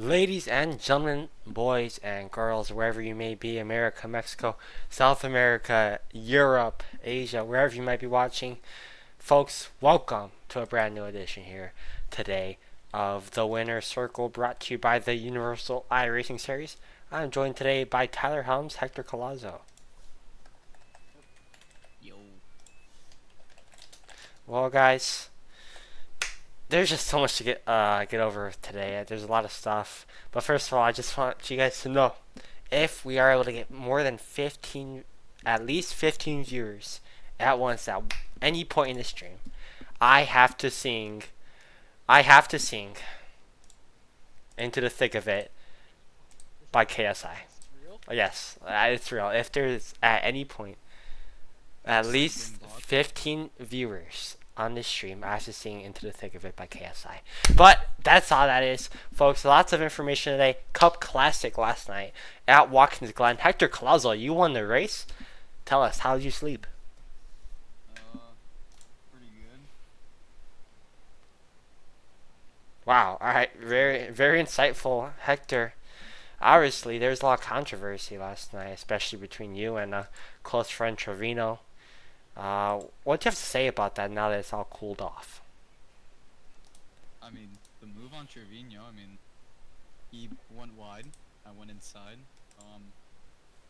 Ladies and gentlemen, boys and girls, wherever you may be, America, Mexico, South America, Europe, Asia, wherever you might be watching, folks, welcome to a brand new edition here today of the Winner Circle brought to you by the Universal iRacing Series. I'm joined today by Tyler Helms, Hector Colazzo. Yo. Well, guys, there's just so much to get over today. There's a lot of stuff. But first of all, I just want you guys to know if we are able to get more than 15, at least 15 viewers at once at any point in the stream, I have to sing. I have to sing Into the Thick of It by KSI. Real? Yes, it's real. If there's at any point at least 15 viewers on this stream, I have to sing Into the Thick of It by KSI. But that's all that is, folks. Lots of information today. Cup Classic last night at Watkins Glen. Hector Colazzo, you won the race. Tell us, how did you sleep? Pretty good. Wow, alright, very insightful, Hector. Obviously, there's a lot of controversy last night, especially between you and a close friend Trevino. What do you have to say about that now that it's all cooled off? I mean, the move on Trevino, he went wide, I went inside.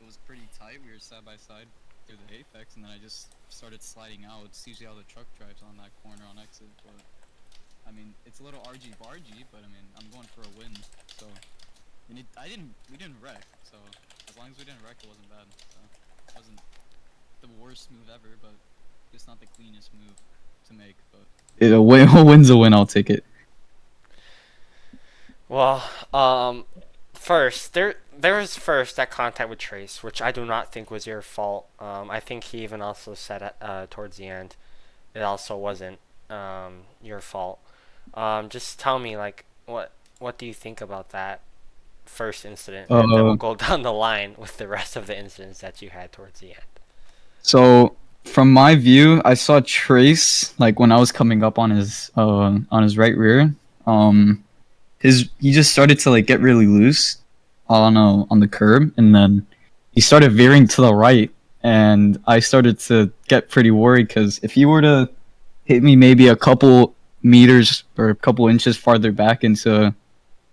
It was pretty tight, we were side by side through the apex, and then I just started sliding out. It's usually how the truck drives on that corner on exit, but it's a little argy-bargy, but I'm going for a win, so, we didn't wreck, so, as long as we didn't wreck, it wasn't bad, so, it wasn't the worst move ever, but it's not the cleanest move to make, but... A win's a win, I'll take it. Well, first there was first that contact with Trace, which I do not think was your fault. I think he even also said towards the end, it also wasn't your fault. Just tell me, like, what do you think about that first incident, and then we'll Uh, go down the line with the rest of the incidents that you had towards the end. so from my view, I saw Trace like when I was coming up on his right rear. Um, he just started to like get really loose on the curb, and then he started veering to the right, and I started to get pretty worried because if he were to hit me maybe a couple meters or a couple inches farther back into,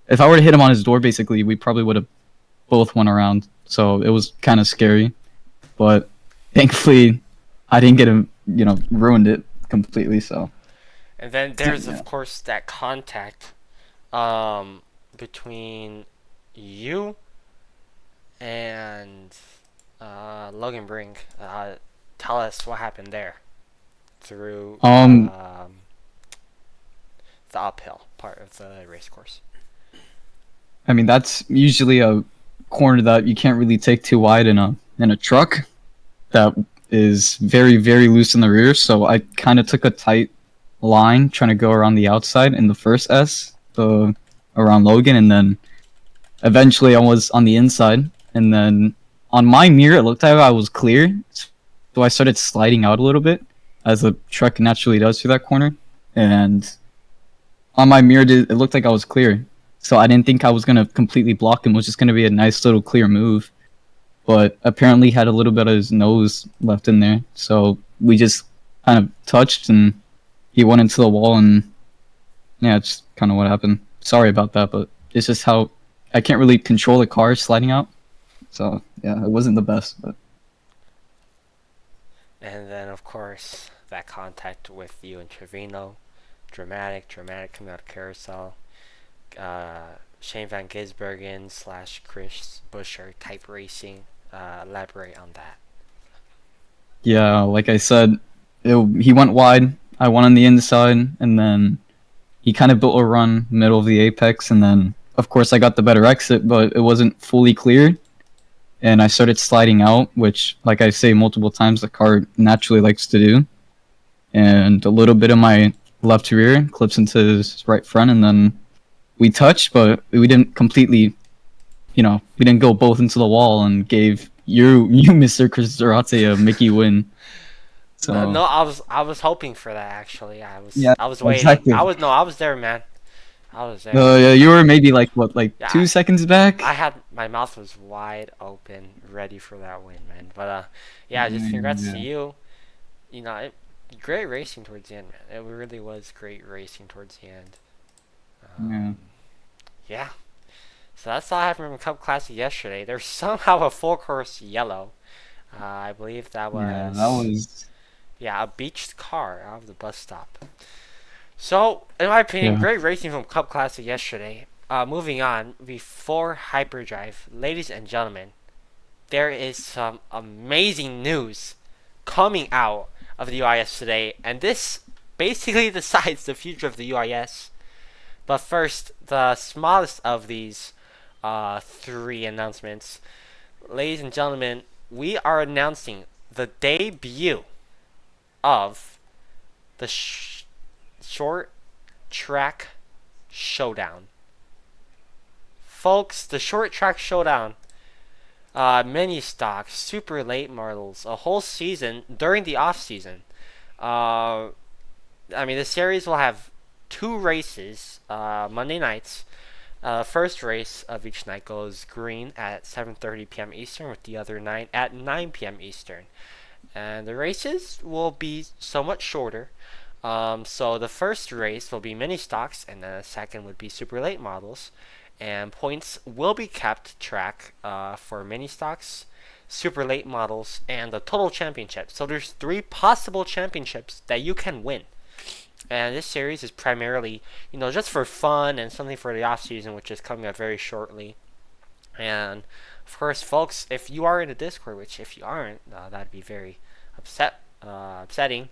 if I were to hit him on his door, basically, we probably would have both went around. So it was kind of scary. But thankfully, I didn't get him, ruined it completely. So And then there's yeah. of course that contact between you and Logan Brink. Tell us what happened there through Um, the uphill part of the race course. I mean that's usually a corner that you can't really take too wide in a truck that is very very loose in the rear. So I kind of took a tight line trying to go around the outside in the first S, around Logan, and then eventually I was on the inside, and then on my mirror it looked like I was clear, so I started sliding out a little bit as the truck naturally does through that corner, and on my mirror it looked like I was clear, so I didn't think I was gonna completely block him. It was just gonna be a nice little clear move, but apparently he had a little bit of his nose left in there, so we just kind of touched and he went into the wall, and yeah, it's kind of what happened. Sorry about that, but it's just how I can't really control the car sliding out. So yeah, it wasn't the best, but And then of course that contact with you and Trevino, dramatic coming out of carousel. Shane Van Gisbergen slash Chris Buescher type racing. Elaborate on that. yeah, like I said, he went wide. I went on the inside, and then he kind of built a run middle of the apex, and then of course I got the better exit, but it wasn't fully clear, and I started sliding out, which, like I say multiple times, the car naturally likes to do, and a little bit of my left rear clips into his right front, and then we touched, but we didn't completely, we didn't go both into the wall and gave you Mr. Chris Durate a Mickey win. No, So I was hoping for that actually. yeah, I was waiting. exactly. I was there, man. I was there. Yeah, you were maybe like what, like Yeah, 2 seconds back? I had my mouth was wide open, ready for that win, man. But yeah, just congrats to Yeah, you. You know, great racing towards the end, man. It really was great racing towards the end. yeah, Yeah. So that's all I have from Cup Classic yesterday. There's somehow a full course yellow. I believe that yeah. That was, was, yeah, a beached car out of the bus stop. So, in my opinion, yeah. great racing from Cup Classic yesterday. Moving on, before Hyperdrive, ladies and gentlemen, there is some amazing news coming out of the UiS today, and this basically decides the future of the UiS. But first, the smallest of these three announcements. Ladies and gentlemen, we are announcing the debut of the short track showdown. Folks, the short track showdown, mini stocks, super late models, a whole season during the off season. Uh, I mean, the series will have two races, Monday nights. First race of each night goes green at 7:30 p.m. Eastern, with the other night at 9 p.m. Eastern. And the races will be somewhat shorter. So the first race will be mini stocks, and then the second would be super late models. And points will be kept track for mini stocks, super late models, and the total championship. So there's three possible championships that you can win. And this series is primarily, just for fun and something for the off season, which is coming up very shortly. And of course, folks, if you are in the Discord, which if you aren't, that'd be very upsetting.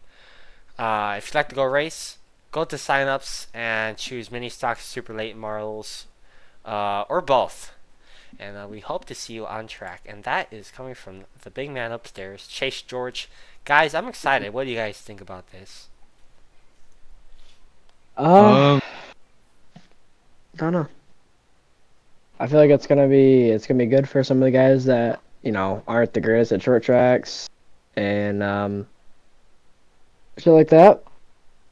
If you'd like to go race, go to signups and choose mini stocks, super late models, or both. And we hope to see you on track. And that is coming from the big man upstairs, Chase George. Guys, I'm excited. What do you guys think about this? Uh, Uh, don't know. I feel like it's gonna be good for some of the guys that aren't the greatest at short tracks and shit like that.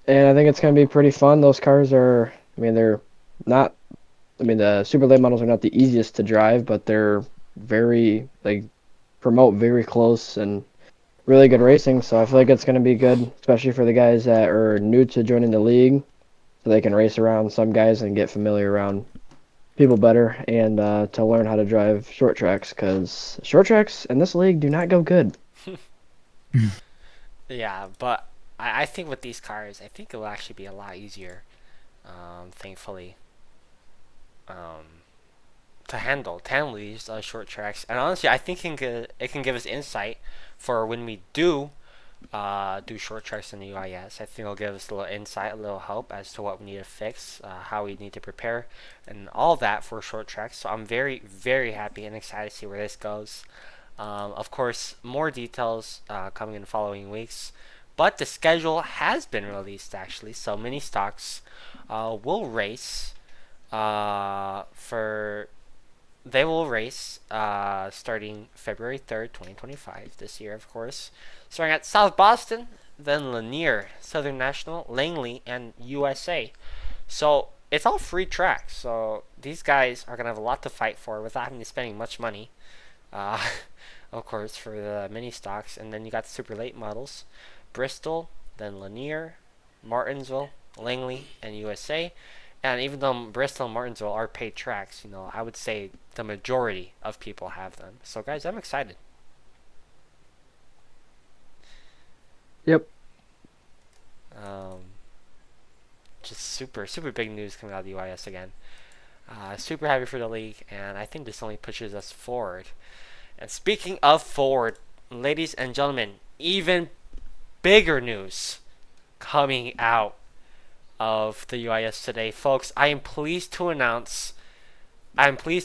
And I think it's gonna be pretty fun. Those cars are, I mean, they're not. I mean, the super late models are not the easiest to drive, but they're very like promote very close and really good racing. So I feel like it's gonna be good, especially for the guys that are new to joining the league, so they can race around some guys and get familiar around people better and to learn how to drive short tracks because short tracks in this league do not go good. Yeah, but I think with these cars, I think it will actually be a lot easier, thankfully, um, to handle these short tracks. And honestly, I think it can give us insight for when we do short tracks in the UIS. I think it'll give us a little insight, a little help as to what we need to fix, how we need to prepare, and all that for short tracks. So I'm very, very happy and excited to see where this goes. Of course, more details coming in the following weeks. But the schedule has been released actually, so mini stocks will race for they will race starting February 3rd, 2025, this year, of course. Starting at South Boston, then Lanier, Southern National, Langley, and USA. So it's all free tracks. So these guys are going to have a lot to fight for without having to spending much money, uh, of course, for the mini stocks. And then you got the super late models, Bristol, then Lanier, Martinsville, Langley, and USA. And even though Bristol and Martinsville are paid tracks, I would say the majority of people have them. So, guys, I'm excited. Yep. Um, just super, super big news coming out of the UIS again. Super happy for the league, and I think this only pushes us forward. And speaking of forward, ladies and gentlemen, even bigger news coming out of the UIS today. Folks, I'm pleased to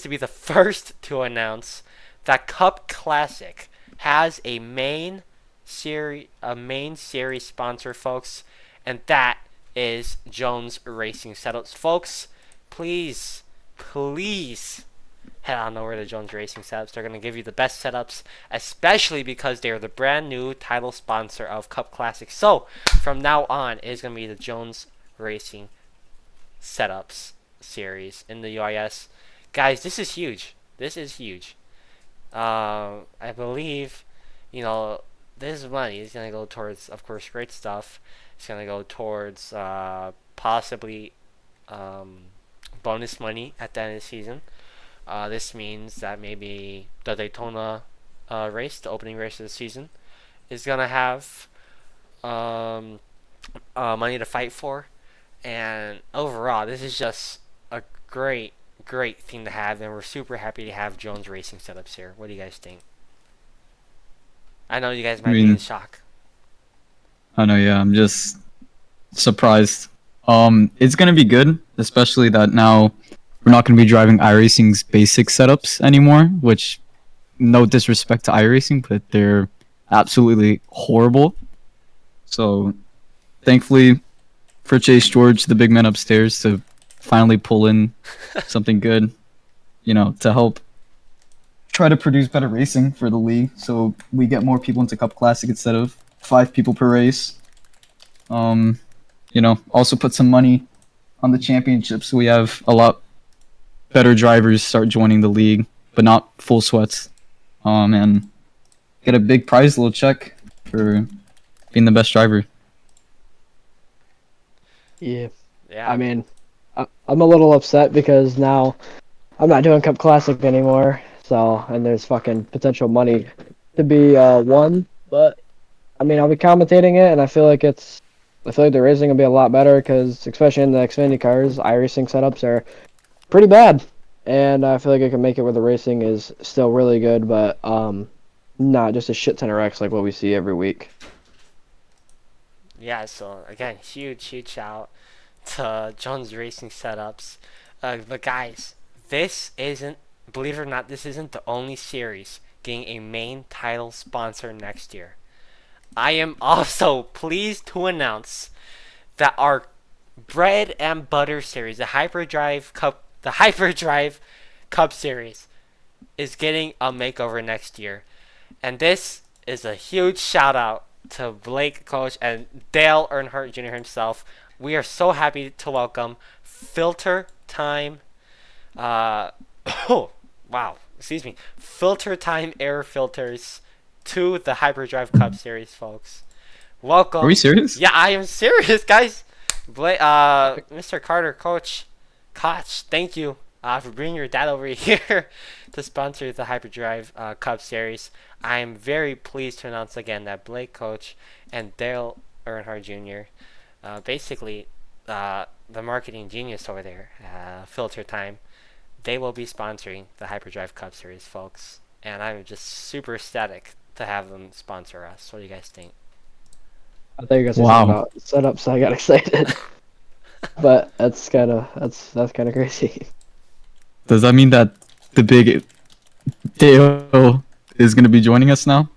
be the first to announce that Cup Classic has a main series sponsor, folks, and that is Jones Racing Setups. Folks, please head on over to Jones Racing Setups. They're going to give you the best setups, especially because they're the brand new title sponsor of Cup Classic. So, from now on, it is going to be the Jones Racing Setups series in the UiS. Guys, this is huge. This is huge. I believe, you know, this money is gonna go towards, of course, great stuff. It's gonna go towards possibly um, bonus money at the end of the season. This means that maybe the Daytona race, the opening race of the season, is gonna have um, money to fight for. And overall, this is just a great thing to have, and we're super happy to have Jones Racing setups here. What do you guys think? I know you guys I might be in mean, shock. I know, yeah, I'm just surprised. It's gonna be good, especially that now we're not gonna be driving iRacing's basic setups anymore, which no disrespect to iRacing, but they're absolutely horrible. So thankfully for Chase George, the big man upstairs, to finally pull in something good, to help try to produce better racing for the league, so we get more people into Cup Classic instead of 5 people per race. Um, also put some money on the championship, so we have a lot better drivers start joining the league, but not full sweats. And get a big prize little check for being the best driver. Yeah. Yeah. I mean, I'm a little upset because now I'm not doing Cup Classic anymore. So, and there's fucking potential money to be won. But I mean, I'll be commentating it, and I feel like the racing will be a lot better because, especially in the Xfinity cars, iRacing setups are pretty bad, and I feel like I can make it where the racing is still really good, but not just a shit ton of wrecks like what we see every week. Yeah, so again, huge shout to Jones Racing setups. But guys, this isn't, believe it or not, this isn't the only series getting a main title sponsor next year. I am also pleased to announce that our bread and butter series, the Hyperdrive Cup series, is getting a makeover next year. And this is a huge shout out to Blake Coach and Dale Earnhardt Jr. himself. We are so happy to welcome Filter Time. Oh, wow. Excuse me. Filter Time Air Filters to the Hyperdrive Cup Series, folks. Welcome. Are we serious? Yeah, I am serious, guys. Mr. Carter, Coach, Koch, thank you for bringing your dad over here to sponsor the Hyperdrive Cup Series. I am very pleased to announce again that Blake Coach and Dale Earnhardt Jr., basically the marketing genius over there, Filter Time, they will be sponsoring the Hyperdrive Cup Series, folks. And I'm just super ecstatic to have them sponsor us. What do you guys think? I thought you guys were Wow. talking about setups, so I got excited. But that's kind of crazy. Does that mean that the big Dale is going to be joining us now?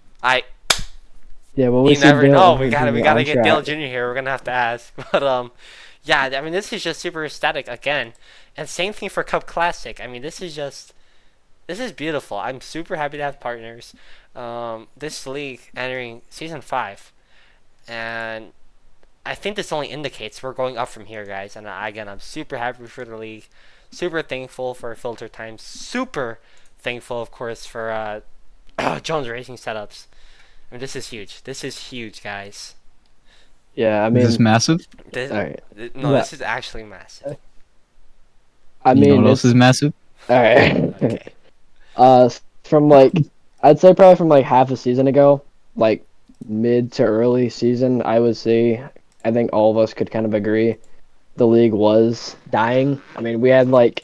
Yeah, well, we You see never Dale know. and We her gotta Jr. get on Dale track. Jr. here. We're gonna have to ask. But yeah. I mean, this is just super aesthetic again, and same thing for Cup Classic. I mean, this is beautiful. I'm super happy to have partners. This league entering season 5, and I think this only indicates we're going up from here, guys. And again, I'm super happy for the league. Super thankful for Filter Time. Super thankful, of course, for Jones Racing setups. I mean, this is huge. This is huge, guys. Yeah, I Is this mean, massive? This, all right. no, Yeah. this is actually massive. I You know mean, what else it's is massive? all right. Okay. From like, I'd say probably from like half a season ago, like mid to early season, I would say, I think all of us could kind of agree the league was dying. I mean, we had like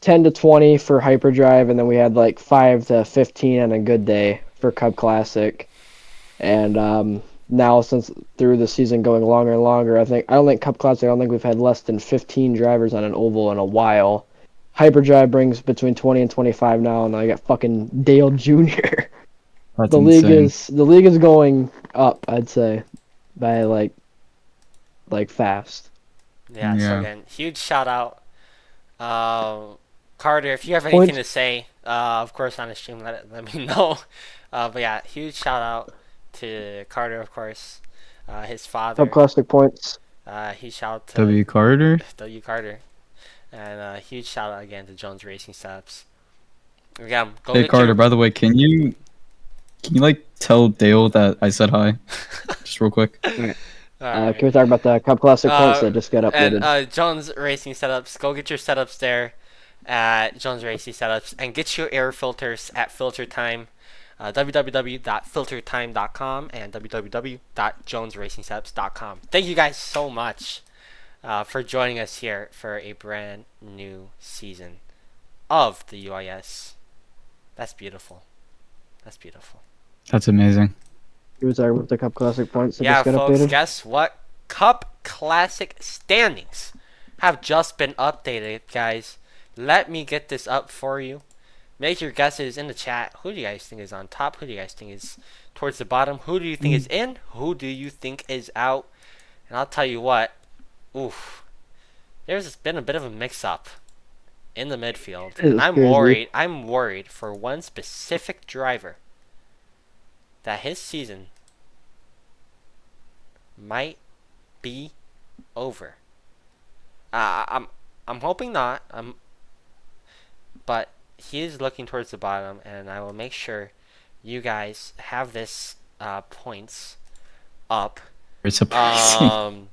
10 to 20 for Hyperdrive, and then we had like 5 to 15 on a good day for Cup Classic. And now, since through the season going longer and longer, I don't think Cup Classic, I don't think we've had less than 15 drivers on an oval in a while. Hyperdrive brings between 20 and 25 now, and I got fucking Dale Jr. That's the league insane. is going up, I'd say, by like fast. Yeah. So Yeah. again, huge shout out, Carter. If you have anything Points. to say, of course on the stream, let me know. But yeah, huge shout out to Carter, of course. His Cup father. Classic points. He shout to W. Carter? W. Carter. And a huge shout out again to Jones Racing Setups. Again, go Hey get Carter, your. by the way, can you like tell Dale that I said hi? Just real quick. All right. Alright. Can we talk about the Cup Classic points Uh, that just got and updated? Jones Racing Setups, go get your setups there at Jones Racing Setups and get your air filters at Filter Time. www.filtertime.com and www.jonesracingsetups.com. Thank you guys so much for joining us here for a brand new season of the UiS. That's beautiful. That's beautiful. That's amazing. Can we talk about the Cup Classic points that Yeah, just got folks, updated? guess what? Cup Classic standings have just been updated, guys. Let me get this up for you. Make your guesses in the chat. Who do you guys think is on top? Who do you guys think is towards the bottom? Who do you think is in? Who do you think is out? And I'll tell you what. Oof. There's been a bit of a mix-up in the midfield, This and is I'm crazy. worried. I'm worried for one specific driver that his season might be over. I'm hoping not. But he is looking towards the bottom, and I will make sure you guys have this points up. It's surprising.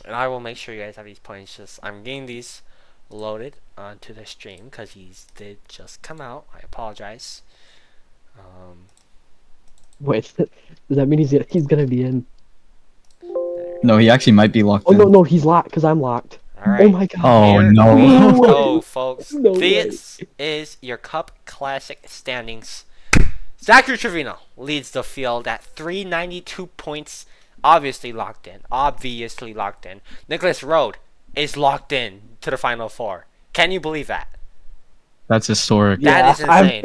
And I will make sure you guys have these points. Just I'm getting these loaded onto the stream because these did just come out. I apologize. Wait, does that mean he's gonna be in? No, he actually might be locked Oh in. no, he's locked because I'm locked. All right. Oh my god. Oh Here no. we No way. go, folks. No way. This is your Cup Classic standings. Zachary Trevino leads the field at 392 points. Obviously locked in. Obviously locked in. Nicholas Rode is locked in to the final four. Can you believe that? That's historic. That is insane.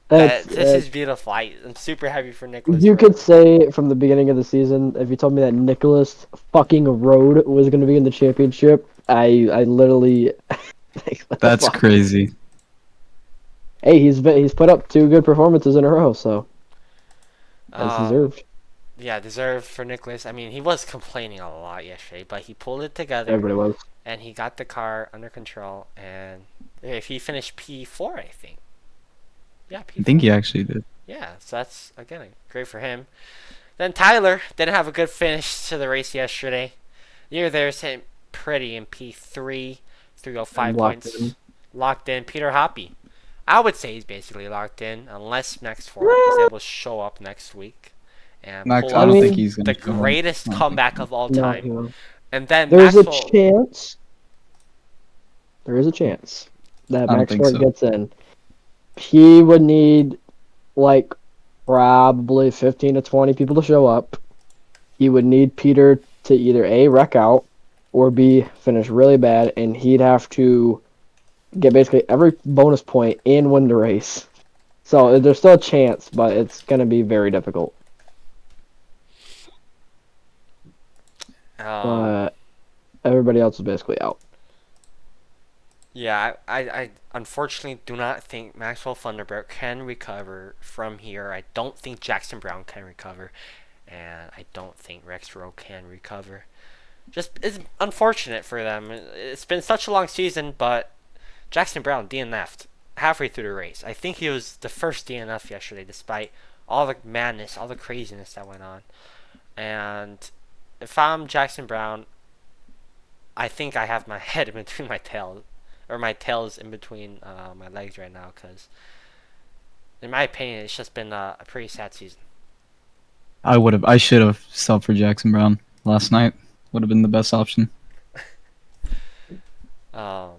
That's, This is beautiful. I'm super happy for Nicholas. you Rode. could say from the beginning of the season, if you told me that Nicholas fucking Rode was gonna be in the championship, I literally like, what the That's fuck? crazy. Hey, he's put up 2 good performances in a row, so that's deserved. Yeah, deserved for Nicholas. I mean, he was complaining a lot yesterday, but he pulled it together Everybody was. and he got the car under control. And if he finished P4, I think. Yeah, P4. I think he actually did. Yeah, so that's, again, great for him. Then Tyler didn't have a good finish to the race yesterday. You're there sitting pretty in P3, 305 Locked points. in. Locked in. Peter Hoppy. I would say he's basically locked in, unless Max Ford is able to show up next week and Max, pull I off don't mean, think he's gonna the show up. greatest I don't comeback of all No, time. he won't. And then There's a Maxwell. chance. There is a chance that I don't Max think Ford so. gets in. He would need like probably 15 to 20 people to show up. He would need Peter to either A, wreck out, or B, finish really bad, and he'd have to get basically every bonus point and win the race. So there's still a chance, but it's going to be very difficult. But everybody else is basically out. Yeah, I unfortunately do not think Maxwell Thunderbird can recover from here. I don't think Jackson Brown can recover. And I don't think Rex Rowe can recover. Just, it's unfortunate for them. It's been such a long season, but Jackson Brown DNF'd halfway through the race. I think he was the first DNF yesterday, despite all the madness, all the craziness that went on. And if I'm Jackson Brown, I think I have my head in between my tail, or my tail's in between my legs right now, because in my opinion, it's just been a pretty sad season. I should have subbed for Jackson Brown last night. Would have been the best option. I'd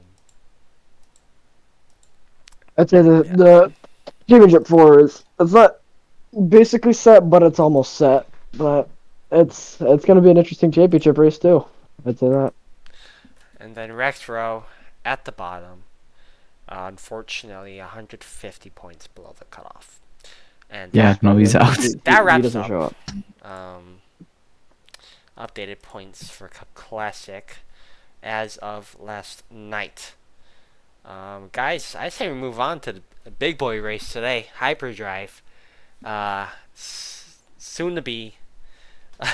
say the championship 4 is it's not basically set, but it's almost set. But it's going to be an interesting championship race too. I'd say that. And then Rex Rowe at the bottom, unfortunately 150 points below the cutoff. And Yeah, no, he's out. That He wraps doesn't up show up. Updated points for Cup Classic as of last night. Guys, I say we move on to the big boy race today, Hyperdrive. Soon to be All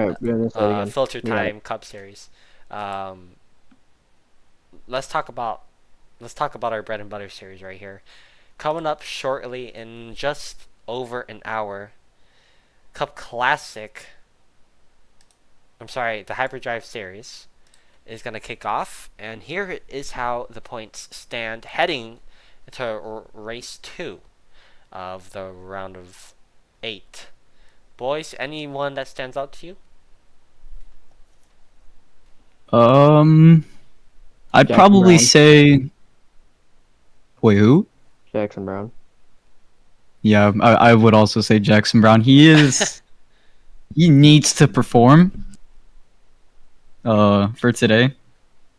right, we gotta say it again. Filter We got Time Cup Series. let's talk about our bread and butter series right here. Coming up shortly in just over an hour, Cup Classic. I'm sorry, the Hyperdrive series is going to kick off, and here is how the points stand heading into race 2 of the round of 8. Boys, anyone that stands out to you? Um, I'd Jackson probably Brown. say. Wait, who? Jackson Brown. Yeah, I would also say Jackson Brown. He needs to perform for today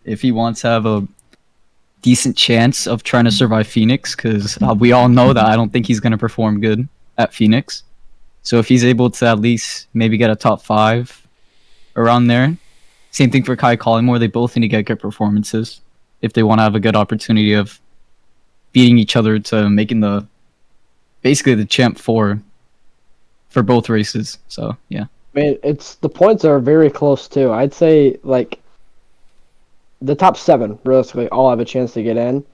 if he wants to have a decent chance of trying to survive Phoenix, because we all know that I don't think he's going to perform good at Phoenix. So if he's able to at least maybe get a top 5 around there. Same thing for Kai Collymore. They both need to get good performances if they want to have a good opportunity of beating each other to making the basically the champ 4 for both races. So yeah. I mean, it's the points are very close too. I'd say like the top 7 realistically all have a chance to get in,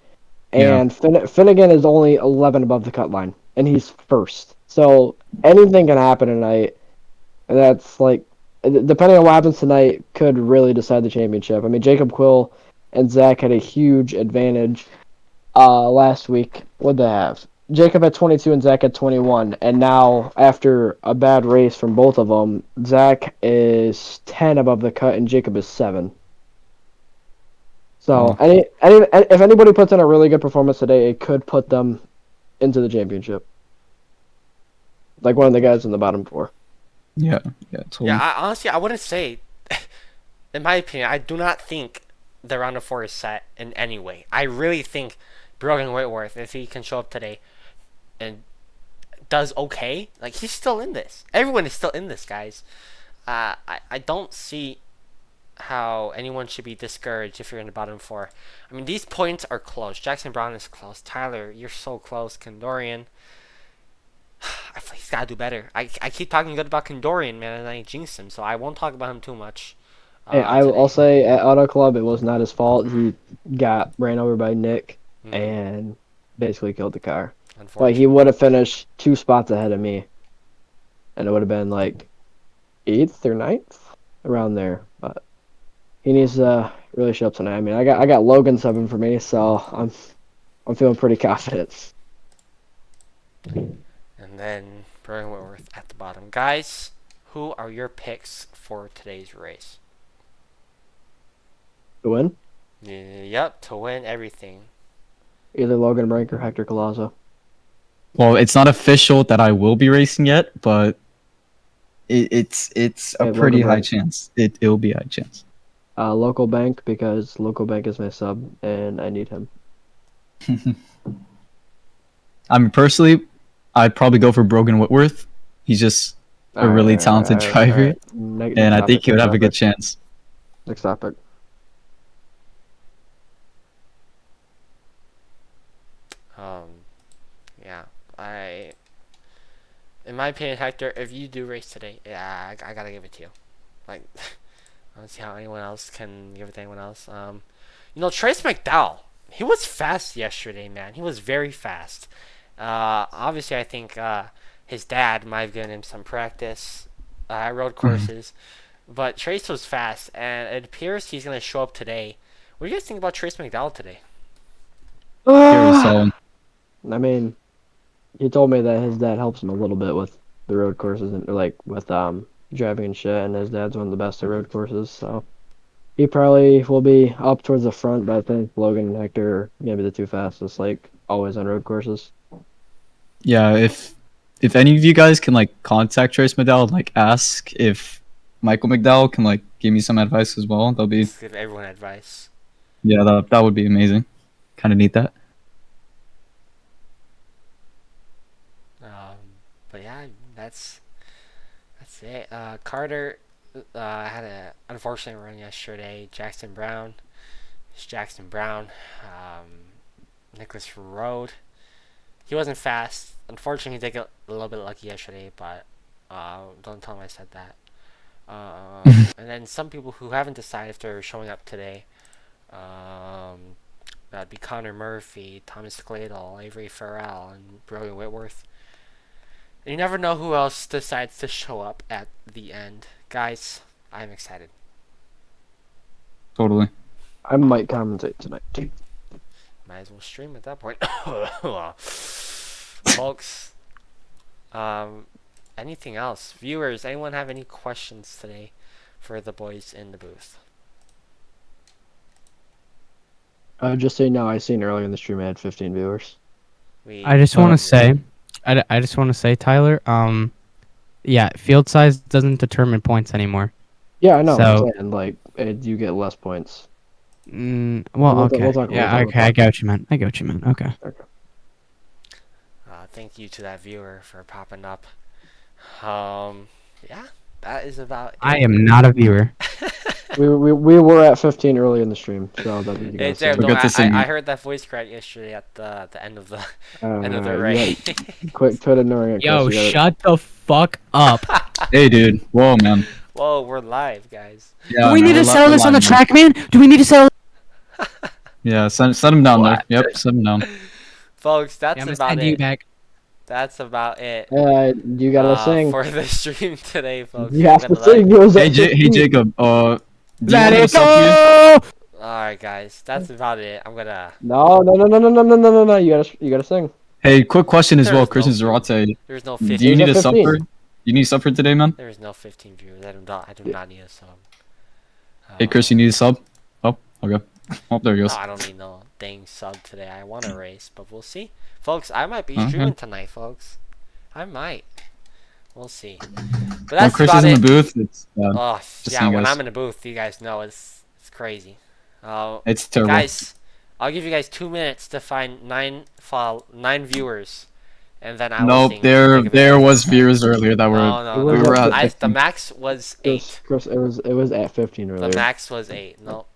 Yeah. and Finnegan is only 11 above the cut line, and he's first. So anything can happen tonight. That's like, depending on what happens tonight, could really decide the championship. I mean, Jacob Quill and Zach had a huge advantage last week. What'd they have? Jacob had 22 and Zach had 21, and now after a bad race from both of them, Zach is 10 above the cut and Jacob is 7. So Oh. if anybody puts in a really good performance today, it could put them into the championship. Like one of the guys in the bottom 4. Yeah. Yeah. Yeah, Totally. honestly, I wouldn't say, in my opinion, I do not think the round of 4 is set in any way. I really think Brogan Whitworth, if he can show up today and does okay, like he's still in this. Everyone is still in this, guys. I don't see how anyone should be discouraged if you're in the bottom 4. I mean, these points are close. Jackson Brown is close. Tyler, you're so close. Kendorian, I feel like he's got to do better. I keep talking good about Kendorian, man, and I jinx him, so I won't talk about him too much Hey, I'll today. say at Auto Club, it was not his fault. He got ran over by Nick Mm, and basically killed the car. Like he would unfortunately. have finished 2 spots ahead of me, and it would have been like 8th or ninth around there. But he needs to really show up tonight. I mean, I got Logan subbing for me, so I'm feeling pretty confident. And then Brian Whitworth at the bottom. Guys, who are your picks for today's race? To win, Yep, to win everything. either Logan Rank or Hector Colazo. Well, it's not official that I will be racing yet, but it's a Okay, Logan pretty high Rank. chance. It'll be a high chance. Local Bank because Local Bank is my sub and I need him. I mean, personally, I'd probably go for Brogan Whitworth. He's just a All right, really all right, talented all right, all driver, right. Next and I think topic. he would Next have a good topic. chance. Next topic. Um, yeah, in my opinion, Hector, if you do race today, yeah, I gotta give it to you. Like, I don't see how anyone else can give it to anyone else. Trace McDowell, he was fast yesterday, man. He was very fast. Obviously, I think his dad might have given him some practice at road Mhm. courses, but Trace was fast, and it appears he's gonna show up today. What do you guys think about Trace McDowell today? Very solid. I mean, he told me that his dad helps him a little bit with the road courses and like with driving and shit, and his dad's one of the best at road courses, so he probably will be up towards the front, but I think Logan and Hector are gonna be the 2 fastest, like always on road courses. Yeah, if any of you guys can like contact Trace McDowell and like ask if Michael McDowell can like give me some advice as well, that'll be Just give everyone advice. yeah, that would be amazing. Kind of need that. But yeah, that's it. Carter had a unfortunate run yesterday. Jackson Brown. It's Jackson Brown. Nicholas Road. He wasn't fast. Unfortunately, he did get a little bit lucky yesterday, but don't tell him I said that. And then some people who haven't decided if they're showing up today. That'd be Connor Murphy, Thomas Gladle, Avery Farrell, and Brody Whitworth. And you never know who else decides to show up at the end. Guys, I'm excited. Totally. I might commentate tonight. Might as well stream at that point. Folks, anything else? Viewers, anyone have any questions today for the boys in the booth? Just so you know, I seen earlier in the stream I had 15 viewers. I just want Uh, to say, I just want to say, Tyler. Yeah, field size doesn't determine points anymore. Yeah, I know. So- I'm saying, like, you get less points. Well, We'll okay. talk- we'll Yeah, talk okay. I get what you meant. I get what you meant. Okay. Thank you to that viewer for popping up. Yeah, that is about it. I am not a viewer. We were at 15 early in the stream, so that you Hey, guys Derek, see. Forget to sing I it. heard that voice crack yesterday at the end of the Yeah, raid. quick ignoring it. Yo, Chris, you gotta- shut the fuck up. Hey, dude. Whoa, man. Whoa, we're live, guys. Yeah, Do we man, need to we're settle this on the live, man. track, man? Do we need to settle? Yeah, set him down there. Yep, set him down. Folks, Yeah, that's I'm gonna about send you it. back. That's about it. You gotta sing. For the stream today, folks. You have I'm to gonna sing. It was Hey, at hey 15. Jacob. Do you want Let me to it sub for you? go. Alright, guys. That's about it. I'm gonna. No. You gotta sing. Hey, quick question as There well, is no Christian view. Zarate. There's no Do 15. you need There's a a sub 15. for? You need a sub for today, man? There is no 15 viewers. I do not need a sub. Hey, Chris, you need a sub? Oh, okay. Oh, there he goes. No, I don't need no dang sub today. I want to race, but we'll see. Folks, I might be Okay. streaming tonight, folks. I might. We'll see. But When that's Chris about is in it. the booth, it's Oh, Just yeah, saying, when guys. I'm in the booth, you guys know it's crazy. it's terrible. Guys, I'll give you guys 2 minutes to find 9 viewers, and then I will Nope, sing there Think of It. there was viewers earlier that were. No, We no. were at The 15. max was 8. Chris, it was at 15 The earlier. max was 8. No.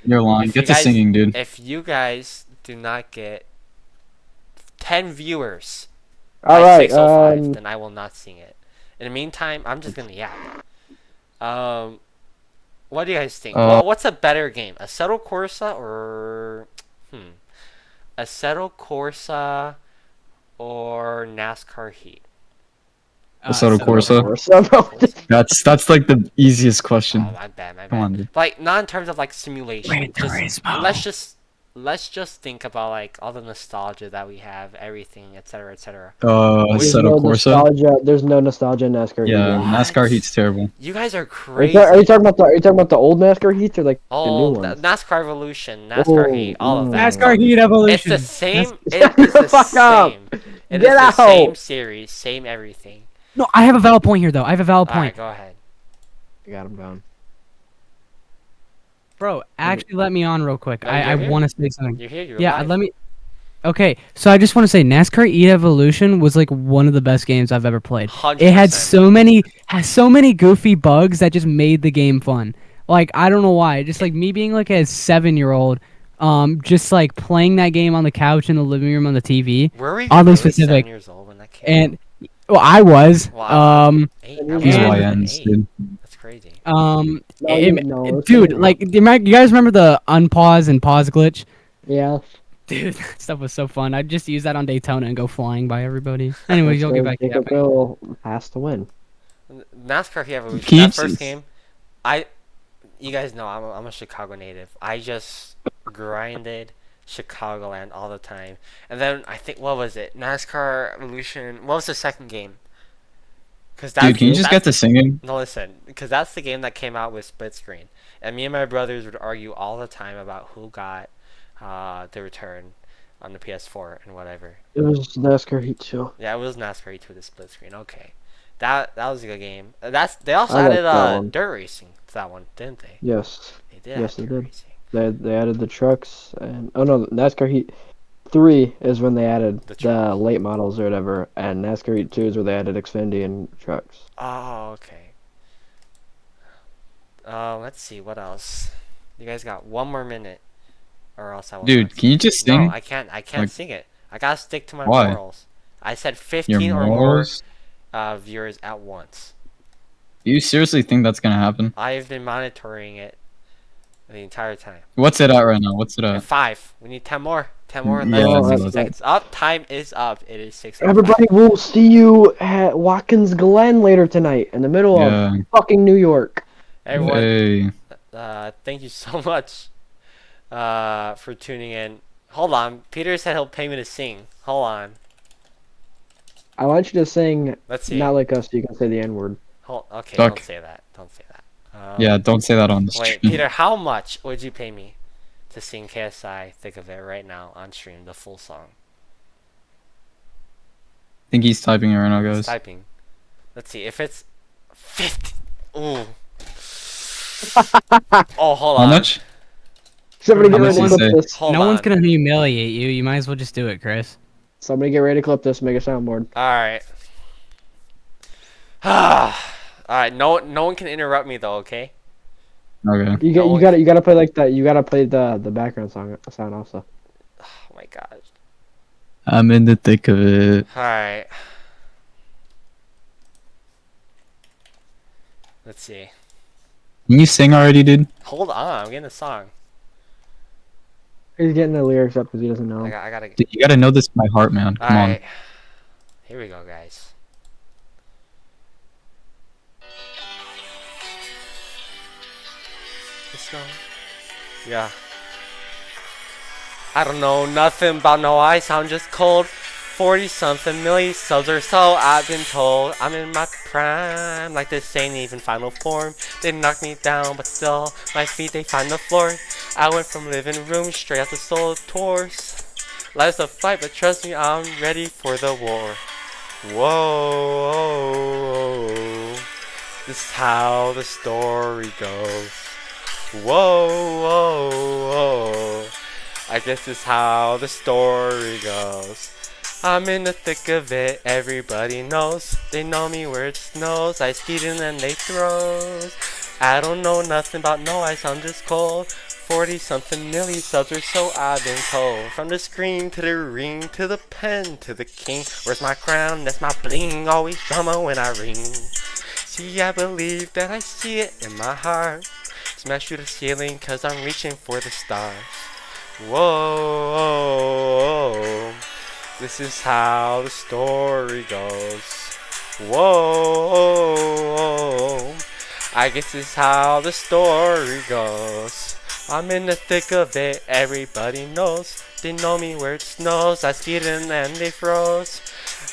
You're lying. If you Get to guys- singing, dude. If you guys do not get 10 viewers All by right. 6:05, then I will not sing it. In the meantime, I'm just gonna yap. What do you guys think? Well, what's a better game, Assetto Corsa or Assetto Corsa or NASCAR Heat? Assetto Corsa. Corsa. That's like the easiest question. Oh, my bad. Come on, dude. Like, not in terms of like simulation. Gran Turismo. Let's just think about like all the nostalgia that we have, everything, etc., etc. Assetto Corsa. There's no nostalgia in NASCAR. Yeah, Heat. NASCAR Heat's terrible. You guys are Are crazy. you talking about the old NASCAR Heats or like the new Oh, ones? NASCAR Evolution, NASCAR Heat, all of that. NASCAR Heat It's Evolution. the same. Shut It is the the fuck up. same. It Get is the out. same series, same everything. No, I have a valid point here, though. I have a valid All right, point. go ahead. I got him down. Bro, actually, let me on real quick. No, I you're here. want to say something. You're here. You're Yeah, live. let me. Okay, so I just want to say NASCAR Heat Evolution was like one of the best games I've ever played. 100%. It had so many goofy bugs that just made the game fun. Like, I don't know why. Just like me being like a 7-year-old, just like playing that game on the couch in the living room on the TV. Were we oddly really specific. 7 years old when that came out? And well, I was. Wow. 8. I was These And- older than YNs, 8. dude. That's crazy. No, it's dude, fine. like, you guys remember the unpause and pause glitch? Yeah. Dude, that stuff was so fun. I'd just use that on Daytona and go flying by everybody. Anyways, you'll get back to Jacob that. Bill has to win. NASCAR Heat Evolution. Can you That first just- game, you guys know I'm a Chicago native. I just grinded Chicagoland all the time. And then I think, what was it? NASCAR Evolution. What was the second game? Cause Dude, can you just get to singing? No, listen, because that's the game that came out with split screen, and me and my brothers would argue all the time about who got the return on the PS4 and whatever. It was NASCAR Heat 2. Yeah, it was NASCAR E2 with the split screen. Okay, that was a good game. They also I like added that one. dirt racing to that one, didn't they? Yes. They did. Yes, add they dirt did. racing. They added the trucks and NASCAR Heat 3 is when they added The the trucks. late models or whatever, and NASCAR Heat 2 is where they added Xfinity and trucks. Oh, okay. Let's see what else. You guys got 1 more minute, or else I will. Dude, start can you just singing. sing? No, I can't. I can't Like- sing it. I gotta stick to my Why? morals. I said Your 15 or more morals? viewers at once. Do you seriously think that's gonna happen? I've been monitoring it. the entire time. What's it at right now? What's it At at? 5. We need 10 more. 10 more and Yeah, less than Oh, 60 yeah. seconds. Up. Time is up. It is 6:05. Everybody will see you at Watkins Glen later tonight in the middle of Yeah. fucking New York. Everyone, Hey. thank you so much for tuning in. Hold on. Peter said he'll pay me to sing. Hold on. I want you to sing Let's see. not like us so you can say the N-word. Okay, Duck. don't say that. Don't say that. Yeah, don't say that on the Wait, stream. Peter, how much would you pay me to sing KSI Thick of It right now on stream, the full song? I think he's typing it right now, He's guys. typing. Let's see. If it's 50. Ooh. Oh, hold How on. much? Somebody How get much ready to did he clip say? this. Hold no on. one's gonna humiliate you. You might as well just do it, Chris. Somebody get ready to clip this. Make a soundboard. Alright. Alright, no one can interrupt me though, okay? Okay. You No one- gotta play like that. You gotta play the background sound also. Oh my gosh. I'm in the thick of it. Alright. Let's see. Can you sing already, dude? Hold on, I'm getting a song. He's getting the lyrics up because he doesn't know. I gotta. Dude, you gotta know this by heart, man. Come on. Alright. Here we go, guys. This song? Yeah. I don't know nothing about no ice, I'm just cold. 40 something milli subs or so, I've been told. I'm in my prime, like this ain't even final form. They knocked me down, but still, my feet they find the floor. I went from living room straight out to solo tours. Life's a fight, but trust me, I'm ready for the war. Whoa, this is how the story goes. Whoa, I guess this is how the story goes. I'm in the thick of it, everybody knows. They know me where it snows, I skied and then they throws. I don't know nothing about no ice, I'm just cold. 40 something milli subs or so I've been told. From the screen to the ring, to the pen, to the king. Where's my crown? That's my bling, always drama when I ring. See, I believe that I see it in my heart. Smash through the ceiling cause I'm reaching for the stars. Whoa, this is how the story goes. Whoa, I guess this is how the story goes. I'm in the thick of it, everybody knows. They know me where it snows, I skied and then they froze.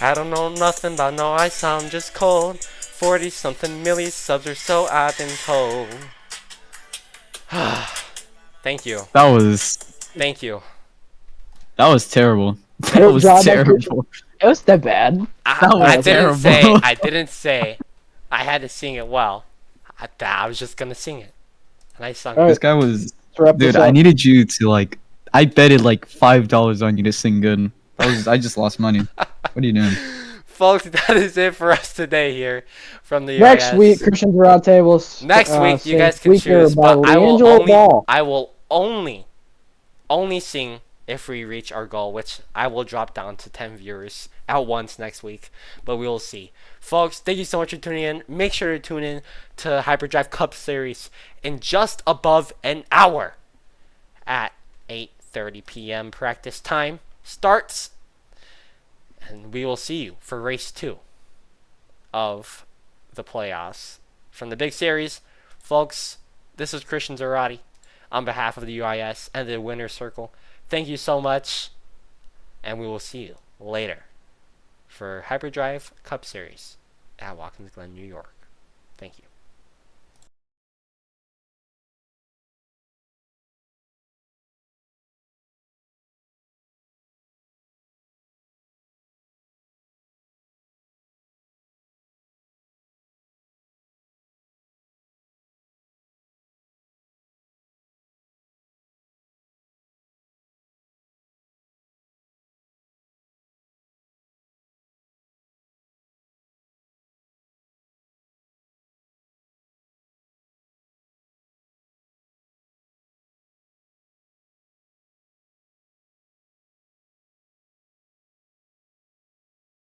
I don't know nothing about no ice, I'm just cold. 40 something milli subs or so I've been told. Thank you. That was Thank you. terrible. That Good was job, terrible. It was that bad. That was I didn't say terrible. I didn't say I had to sing it well. I was just gonna sing it. And I sung All it. This guy was, Let's wrap this dude. I up. needed you to like. I betted like $5 on you to sing good. I just lost money. What are you doing? Folks, that is it for us today here from the Next UiS. week, Christian Durante will. Next week, you sing guys can Squeaker choose, by but LiAngelo Ball. I will only sing if we reach our goal, which I will drop down to 10 viewers at once next week, but we will see. Folks, thank you so much for tuning in. Make sure to tune in to Hyperdrive Cup Series in just above an hour at 8:30 p.m. practice time starts, and we will see you for race 2 of the playoffs from the big series. Folks, this is Christian Zarate on behalf of the UiS and the Winner's Circle. Thank you so much, and we will see you later for Hyperdrive Cup Series at Watkins Glen, New York. Thank you.